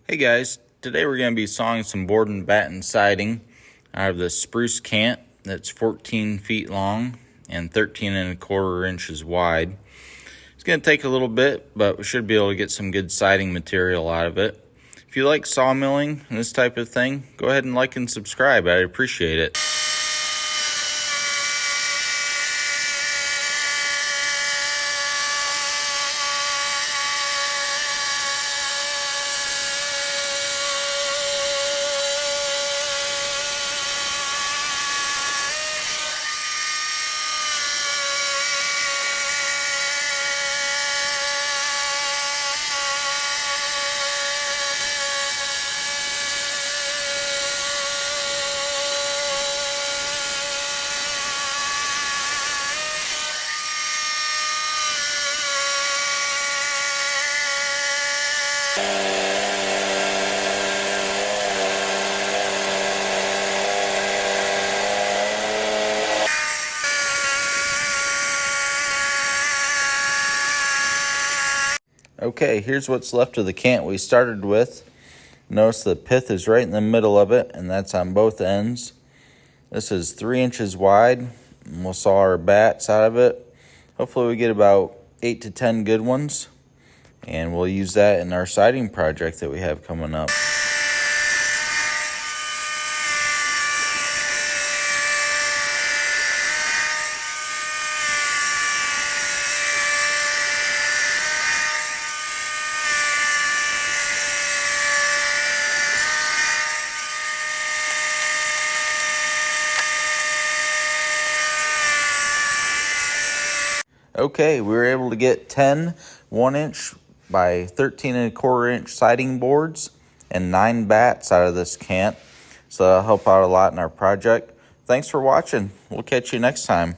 Hey guys, today we're going to be sawing some board and batten siding out of the spruce cant that's 14 feet long and 13 1/4 inches wide. It's going to take a little bit, but we should be able to get some good siding material out of it. If you like sawmilling and this type of thing, go ahead and like and subscribe. I'd appreciate it. Okay, here's what's left of the cant we started with. Notice the pith is right in the middle of it, and that's on both ends. This is 3 inches wide, and we'll saw our bats out of it. Hopefully we get about 8 to 10 good ones, and we'll use that in our siding project that we have coming up. Okay, we were able to get 10 1-inch by 13 1/4 inch siding boards and 9 bats out of this cant. So that'll help out a lot in our project. Thanks for watching. We'll catch you next time.